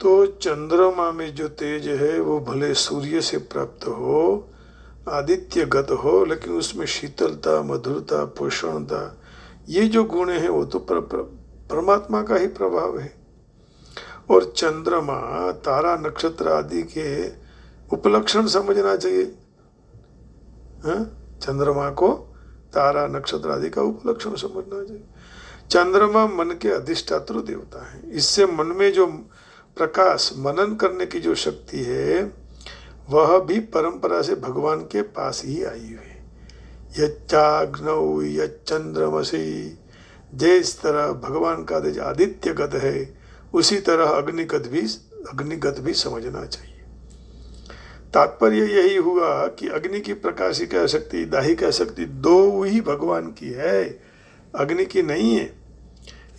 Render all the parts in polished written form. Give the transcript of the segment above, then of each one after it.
तो चंद्रमा में जो तेज है वो भले सूर्य से प्राप्त हो, आदित्यगत हो, लेकिन उसमें शीतलता, मधुरता, पोषणता, ये जो गुण है वो तो परमात्मा का ही प्रभाव है। और चंद्रमा, तारा, नक्षत्र आदि के उपलक्षण समझना चाहिए। हाँ? चंद्रमा को तारा, नक्षत्र आदि का उपलक्षण समझना चाहिए। चंद्रमा मन के अधिष्ठात्र देवता है। इससे मन में जो प्रकाश, मनन करने की जो शक्ति है, वह भी परंपरा से भगवान के पास ही आई हुई है। यच्चाग्नौ यच्चंद्रमसि, जिस तरह भगवान का तेज आदित्यगत है, उसी तरह अग्निगत भी समझना चाहिए। तात्पर्य यही हुआ कि अग्नि की प्रकाशिका शक्ति, दाहिका शक्ति दो ही भगवान की है, अग्नि की नहीं है।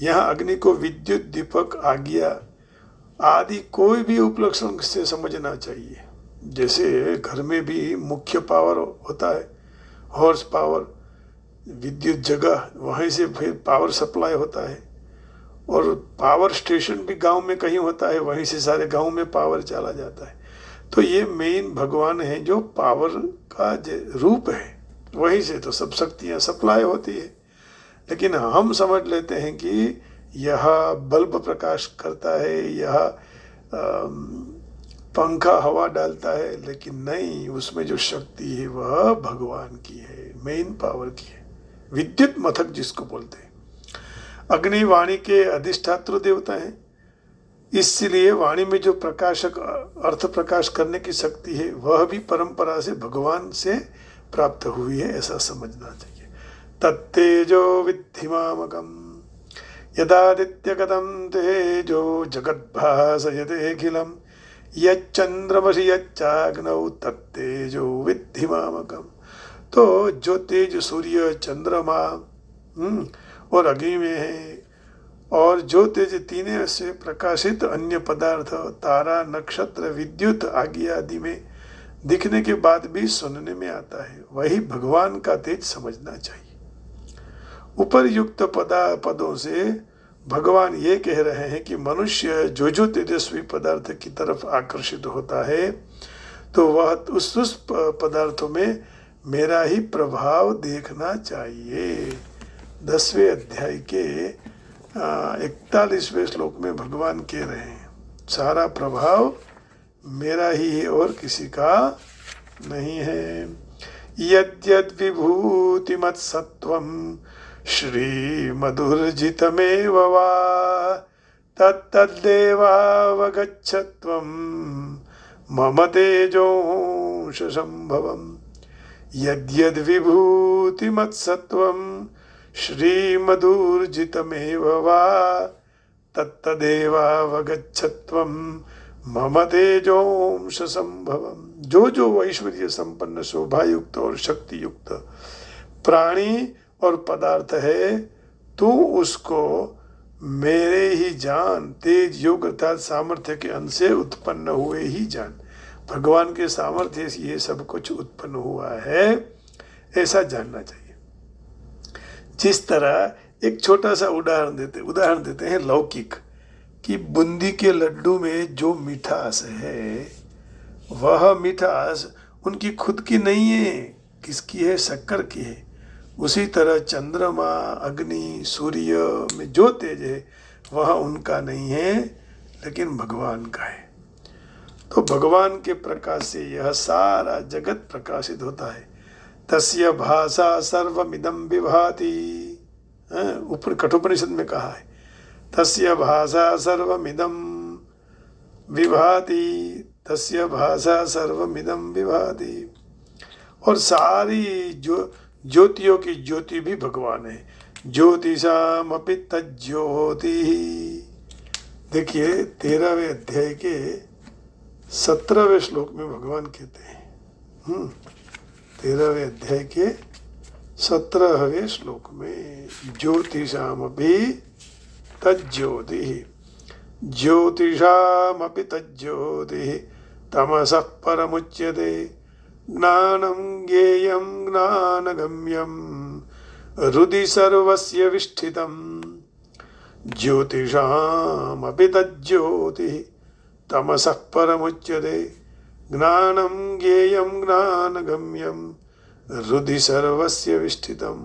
यहाँ अग्नि को विद्युत, दीपक, आज्ञा आदि कोई भी उपलक्षण से समझना चाहिए। जैसे घर में भी मुख्य पावर होता है, हॉर्स पावर, विद्युत जगह, वहीं से फिर पावर सप्लाई होता है। और पावर स्टेशन भी गांव में कहीं होता है, वहीं से सारे गांव में पावर चला जाता है। तो ये मेन भगवान है जो पावर का रूप है, वहीं से तो सब शक्तियाँ सप्लाई होती है। लेकिन हम समझ लेते हैं कि यह बल्ब प्रकाश करता है, यह पंखा हवा डालता है, लेकिन नहीं, उसमें जो शक्ति है वह भगवान की है, मेन पावर की है, विद्युत मथक जिसको बोलते हैं। अग्नि वाणी के अधिष्ठात्र देवता हैं, इसलिए वाणी में जो प्रकाशक, अर्थ प्रकाश करने की शक्ति है, वह भी परंपरा से भगवान से प्राप्त हुई है, ऐसा समझना चाहिए। तत्तेजो विद्धिमामकम् यदादित्यगतं तेजो जगद्भासयतेऽखिलं यच्चंद्रमसि यच्चाग्नौ तत्तेजो विद्धिमामकम्। तो जो तेज सूर्य, चंद्रमा और अग्नि में है, और जो तेज तीनों से प्रकाशित अन्य पदार्थ, तारा, नक्षत्र, विद्युत, आज्ञा आदि में दिखने के बाद भी सुनने में आता है, वही भगवान का तेज समझना चाहिए। उपर्युक्त पदों से भगवान ये कह रहे हैं कि मनुष्य जो तेजस्वी पदार्थ की तरफ आकर्षित होता है, तो वह उस पदार्थों में मेरा ही प्रभाव देखना चाहिए। 10वें अध्याय के 41वें श्लोक में भगवान कह रहे हैं, सारा प्रभाव मेरा ही है और किसी का नहीं है। यद्यद् विभूतिमत्सत्वं श्रीमधुर्जितमेव वा तत्तद्देवावगच्छत्वं मम तेजोंश संभवम्। यद्यद् विभूतिमत्सत्वं श्रीमधुर्जितमेव वा तत्तदेवावगच्छत्वं मम तेजोंश संभवम्। जो ऐश्वर्य संपन्न, शोभायुक्त और शक्ति युक्त प्राणी और पदार्थ है, तू उसको मेरे ही जान। तेज योग अर्थात सामर्थ्य के अंश से उत्पन्न हुए ही जान। भगवान के सामर्थ्य से ये सब कुछ उत्पन्न हुआ है, ऐसा जानना चाहिए। जिस तरह एक छोटा सा उदाहरण देते हैं लौकिक, कि बूंदी के लड्डू में जो मिठास है, वह मिठास उनकी खुद की नहीं है, किसकी है? शक्कर की है। उसी तरह चंद्रमा, अग्नि, सूर्य में जो तेज है वह उनका नहीं है, लेकिन भगवान का है। तो भगवान के प्रकाश से यह सारा जगत प्रकाशित होता है। तस्य भाषा सर्वमिदं विभाति, ऊपर कठोपनिषद में कहा है, तस्य भाषा सर्वमिदं विभाति, तस्य भाषा सर्वमिदं विभाति। और सारी जो ज्योतियों की ज्योति भी भगवान है। ज्योतिषामपि तज्ज्योति। देखिए 13वें अध्याय के 17वें श्लोक में भगवान कहते हैं, 13वें अध्याय के 17वें श्लोक में, ज्योतिषामपि तज्ज्योति, ज्योतिषामपि तज्ज्योति तमसः परमुच्यते ज्ञानं ज्ञेयं ज्ञानगम्यं हृदि सर्वस्य विष्ठितं ज्योतिषामपि तज्ज्योतिः तमसः परमुच्यते ज्ञानं ज्ञेयं ज्ञानगम्यं हृदि सर्वस्य विष्ठितम।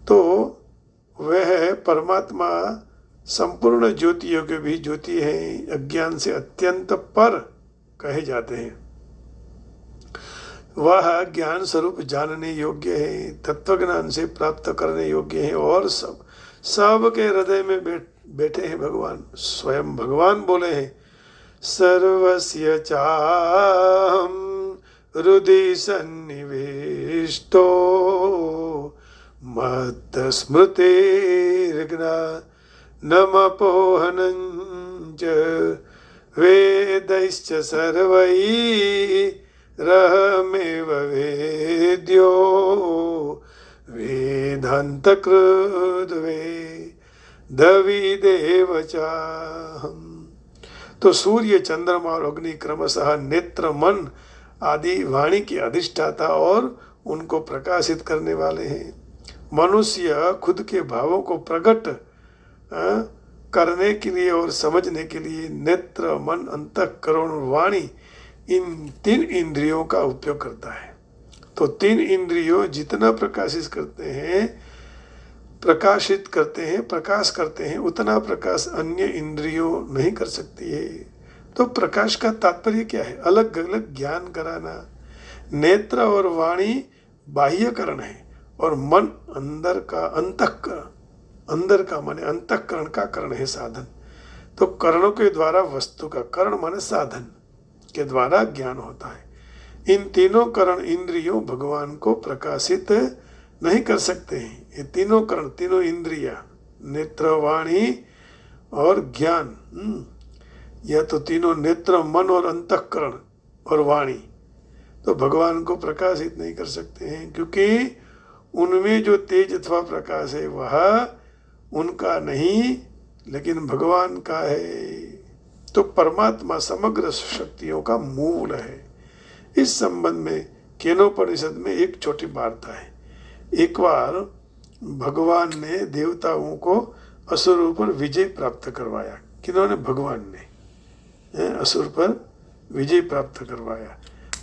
तो वह परमात्मा संपूर्ण ज्योतियों के भी ज्योति है, अज्ञान से अत्यंत पर कहे जाते हैं। वह ज्ञान स्वरूप जानने योग्य है, तत्व ज्ञान से प्राप्त करने योग्य है, और सब के हृदय में बैठे हैं भगवान। स्वयं भगवान बोले हैं, सर्वस्य चाहं हृदि सन्निविष्टो मत्तस्मृतिर्ज्ञानमपोहनञ्च वेदैश्च सर्वैरहमेव वेद्यो वेदान्तकृद् वेदविदेव चाहम्। तो सूर्य, चंद्रमा और अग्नि क्रमशः नेत्र, मन आदि वाणी के अधिष्ठाता और उनको प्रकाशित करने वाले हैं। मनुष्य खुद के भावों को प्रकट करने के लिए और समझने के लिए नेत्र, मन, अंतःकरण और वाणी, इन 3 इंद्रियों का उपयोग करता है। तो 3 इंद्रियों जितना प्रकाश करते हैं उतना प्रकाश अन्य इंद्रियों नहीं कर सकती है। तो प्रकाश का तात्पर्य क्या है? अलग अलग ज्ञान कराना। नेत्र और वाणी बाह्यकरण है और मन अंदर का अंतःकरण, अंदर का माने अंतःकरण का करण है, साधन। तो करणों के द्वारा वस्तु का, करण माने साधन के द्वारा ज्ञान होता है। इन तीनों करण इंद्रियों भगवान को प्रकाशित नहीं कर सकते हैं। ये तीनों करण, तीनों इंद्रिया, नेत्र, वाणी और ज्ञान, यह तो तीनों नेत्र, मन और अंतःकरण और वाणी तो भगवान को प्रकाशित नहीं कर सकते हैं, क्योंकि उनमें जो तेज अथवा प्रकाश है वह उनका नहीं लेकिन भगवान का है। तो परमात्मा समग्र शक्तियों का मूल है। इस संबंध में केनोपनिषद में एक छोटी वार्ता है। एक बार भगवान ने देवताओं को असुरों पर विजय प्राप्त करवाया। किन्होंने? भगवान ने असुर पर विजय प्राप्त करवाया,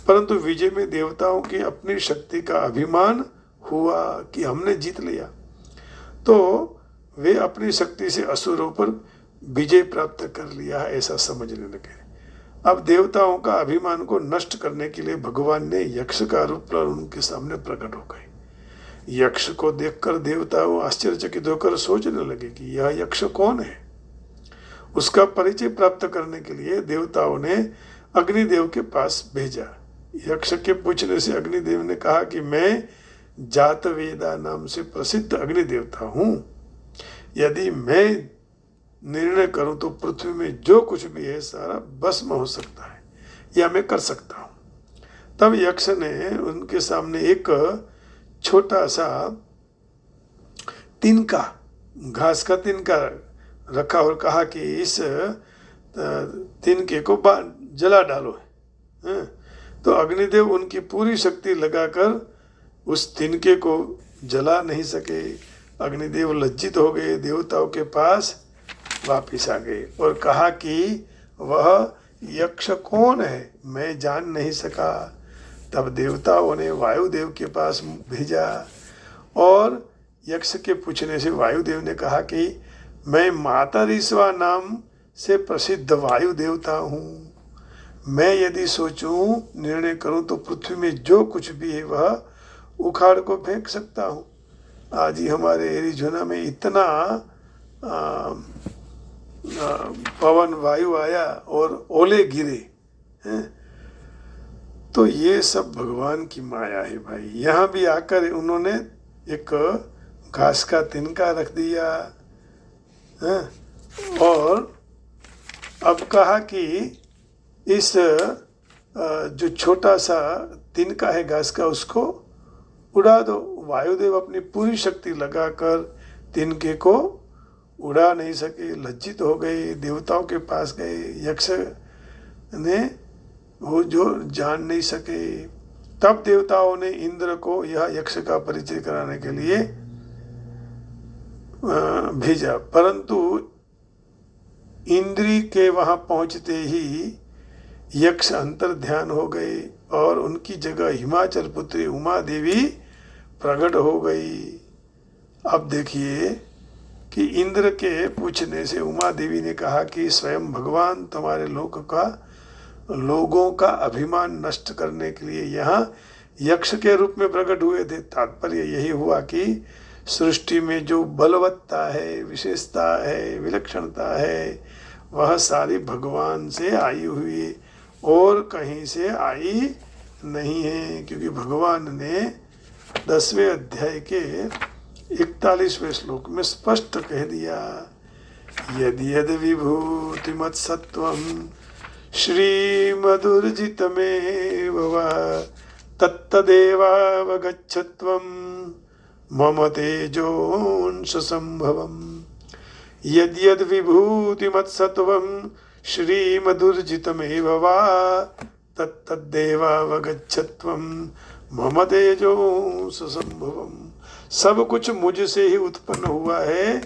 परंतु विजय में देवताओं की अपनी शक्ति का अभिमान हुआ कि हमने जीत लिया। तो वे अपनी शक्ति से असुरों पर विजय प्राप्त कर लिया ऐसा समझने लगे। अब देवताओं का अभिमान को नष्ट करने के लिए भगवान ने यक्ष का रूप उनके सामने प्रकट हो गए। यक्ष को देखकर देवताओं आश्चर्यचकित होकर सोचने लगे कि यह यक्ष कौन है। उसका परिचय प्राप्त करने के लिए देवताओं ने अग्निदेव के पास भेजा। यक्ष के पूछने से अग्निदेव ने कहा कि मैं जातवेदा नाम से प्रसिद्ध अग्निदेवता हूँ। यदि मैं निर्णय करूं तो पृथ्वी में जो कुछ भी है सारा भस्म हो सकता है या मैं कर सकता हूँ। तब यक्ष ने उनके सामने एक छोटा सा तिनका, घास का तिनका रखा और कहा कि इस तिनके को जला डालो। तो अग्निदेव उनकी पूरी शक्ति लगाकर उस तिनके को जला नहीं सके। अग्निदेव लज्जित हो गए, देवताओं के पास वापिस आ गए और कहा कि वह यक्ष कौन है, मैं जान नहीं सका। तब देवताओं ने वायुदेव के पास भेजा और यक्ष के पूछने से वायुदेव ने कहा कि मैं मातरिश्वा नाम से प्रसिद्ध वायु देवता हूँ। मैं यदि सोचूं, निर्णय करूं तो पृथ्वी में जो कुछ भी है वह उखाड़ को फेंक सकता हूँ। आज ही हमारे एरिज़ोना में इतना पवन वायु आया और ओले गिरे हैं। तो ये सब भगवान की माया है भाई। यहाँ भी आकर उन्होंने एक घास का तिनका रख दिया है और अब कहा कि इस जो छोटा सा तिनका है घास का उसको उड़ा दो। वायुदेव अपनी पूरी शक्ति लगाकर तिनके को उड़ा नहीं सके, लज्जित हो गए, देवताओं के पास गए। यक्ष ने वो जो जान नहीं सके। तब देवताओं ने इंद्र को यह यक्ष का परिचय कराने के लिए भेजा, परंतु इंद्री के वहाँ पहुँचते ही यक्ष अंतर ध्यान हो गए और उनकी जगह हिमाचल पुत्री उमा देवी प्रकट हो गई। अब देखिए कि इंद्र के पूछने से उमा देवी ने कहा कि स्वयं भगवान तुम्हारे लोगों का अभिमान नष्ट करने के लिए यहाँ यक्ष के रूप में प्रकट हुए थे। तात्पर्य यही हुआ कि सृष्टि में जो बलवत्ता है, विशेषता है, विलक्षणता है, वह सारी भगवान से आई हुई और कहीं से आई नहीं है, क्योंकि भगवान ने 10वें अध्याय के 41वें श्लोक में स्पष्ट कह दिया, यदि यद विभूतिमत्सत्वं श्रीमदुर्जितमेव वा तत्तदेवावगच्छत्वं मम तेजोंश संभवम्। यद्यद् विभूतिमत्सत्वं श्रीमदुर्जितमेव वा तत्तदेवावगच्छत्वं मम तेजोंश संभवम्। सब कुछ मुझसे ही उत्पन्न हुआ है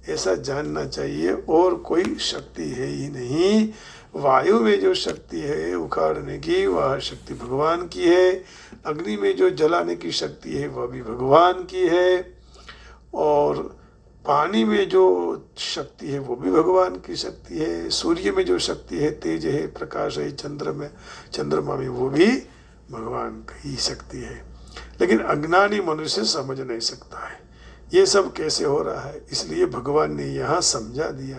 ऐसा जानना चाहिए, और कोई शक्ति है ही नहीं। वायु में जो शक्ति है उखाड़ने की, वह शक्ति भगवान की है। अग्नि में जो जलाने की शक्ति है वह भी भगवान की है, और पानी में जो शक्ति है वो भी भगवान की शक्ति है। सूर्य में जो शक्ति है, तेज है, प्रकाश है, चंद्रमा में वो भी भगवान की शक्ति है। लेकिन अज्ञानी मनुष्य समझ नहीं सकता है ये सब कैसे हो रहा है, इसलिए भगवान ने यहाँ समझा दिया।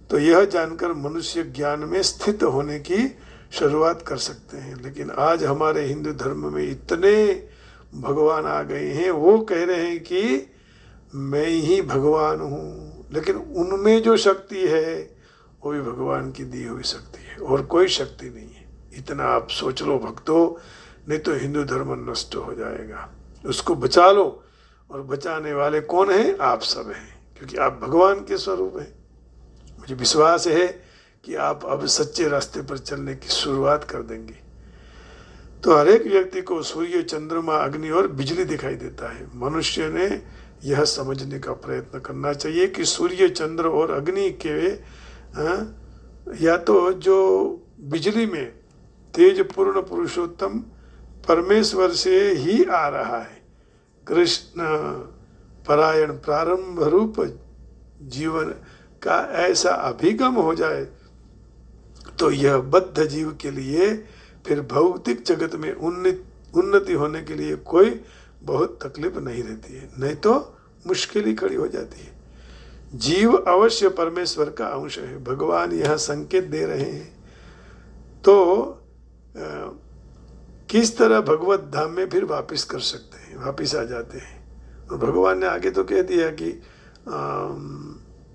तो यह जानकर मनुष्य ज्ञान में स्थित होने की शुरुआत कर सकते हैं। लेकिन आज हमारे हिंदू धर्म में इतने भगवान आ गए हैं, वो कह रहे हैं कि मैं ही भगवान हूँ, लेकिन उनमें जो शक्ति है वो भी भगवान की दी हुई शक्ति है और कोई शक्ति नहीं है। इतना आप सोच लो भक्तों, नहीं तो हिंदू धर्म नष्ट हो जाएगा। उसको बचा लो, और बचाने वाले कौन हैं? आप सब हैं, क्योंकि आप भगवान के स्वरूप हैं। मुझे विश्वास है कि आप अब सच्चे रास्ते पर चलने की शुरुआत कर देंगे। तो हर एक व्यक्ति को सूर्य, चंद्रमा, अग्नि और बिजली दिखाई देता है। मनुष्य ने यह समझने का प्रयत्न करना चाहिए कि सूर्य, चंद्र और अग्नि के या तो जो बिजली में तेज पूर्ण पुरुषोत्तम परमेश्वर से ही आ रहा है। कृष्ण परायण प्रारंभ रूप जीवन का ऐसा अभिगम हो जाए तो यह बद्ध जीव के लिए फिर भौतिक जगत में उन्नति होने के लिए कोई बहुत तकलीफ नहीं रहती है, नहीं तो मुश्किल ही खड़ी हो जाती है। जीव अवश्य परमेश्वर का अंश है, भगवान यह संकेत दे रहे हैं। तो किस तरह भगवत धाम में फिर वापस कर सकते हैं, वापस आ जाते हैं। और भगवान ने आगे तो कह दिया कि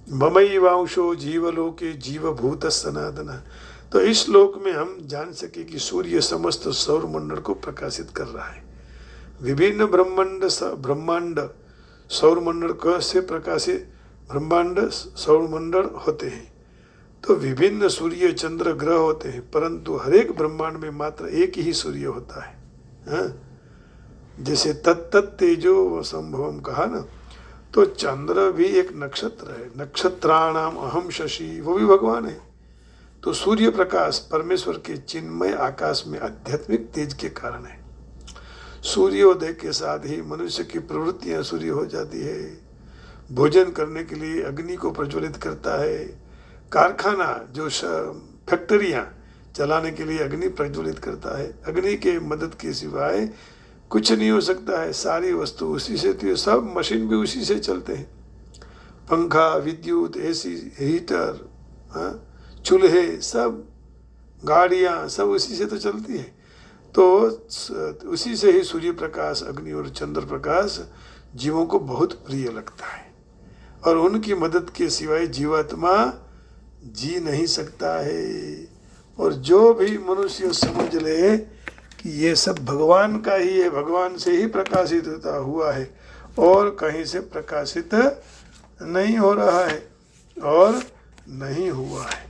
ममैवांशो जीवलोके जीवभूत सनातन। तो इस श्लोक में हम जान सके कि सूर्य समस्त सौर मंडल को प्रकाशित कर रहा है। विभिन्न ब्रह्मांड सौर मंडल से प्रकाशित ब्रह्मांड सौर मंडल होते हैं। तो विभिन्न सूर्य, चंद्र, ग्रह होते हैं, परंतु हर एक ब्रह्मांड में मात्र एक ही सूर्य होता है। जैसे तत्त तेजो संभवम कहा ना, तो चंद्र भी एक नक्षत्र है। नक्षत्राणाम अहम शशि, वो भी भगवान है। तो सूर्य प्रकाश परमेश्वर के चिन्मय आकाश में आध्यात्मिक तेज के कारण है। सूर्योदय के साथ ही मनुष्य की प्रवृत्तियां सूर्य हो जाती है। भोजन करने के लिए अग्नि को प्रज्वलित करता है। कारखाना जो फैक्ट्रियां चलाने के लिए अग्नि प्रज्वलित करता है। अग्नि के मदद के सिवाय कुछ नहीं हो सकता है। सारी वस्तु उसी से, तो सब मशीन भी उसी से चलते हैं। पंखा, विद्युत, एसी, हीटर, चूल्हे, सब गाड़ियाँ सब उसी से तो चलती है। तो उसी से ही सूर्य प्रकाश, अग्नि और चंद्र प्रकाश जीवों को बहुत प्रिय लगता है, और उनकी मदद के सिवाय जीवात्मा जी नहीं सकता है। और जो भी मनुष्य समझ ले कि ये सब भगवान का ही है, भगवान से ही प्रकाशित होता हुआ है और कहीं से प्रकाशित नहीं हो रहा है और नहीं हुआ है,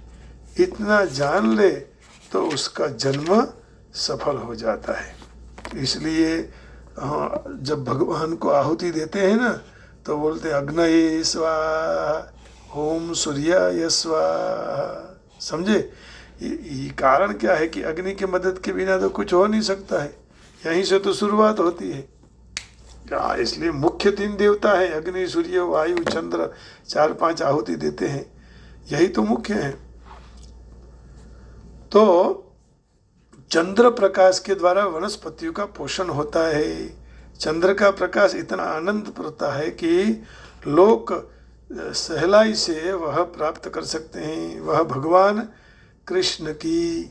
इतना जान ले तो उसका जन्म सफल हो जाता है। इसलिए जब भगवान को आहुति देते हैं ना, तो बोलते अग्नये स्वाहा, ओम सूर्याय स्वाहा। समझे? ये कारण क्या है कि अग्नि की मदद के बिना तो कुछ हो नहीं सकता है, यहीं से तो शुरुआत होती है। इसलिए मुख्य 3 देवता है, अग्नि, सूर्य, वायु, चंद्र, 4-5 आहुति देते हैं, यही तो मुख्य है। तो चंद्र प्रकाश के द्वारा वनस्पतियों का पोषण होता है। चंद्र का प्रकाश इतना आनंद करता है कि लोग सहलाई से वह प्राप्त कर सकते हैं। वह भगवान कृष्ण की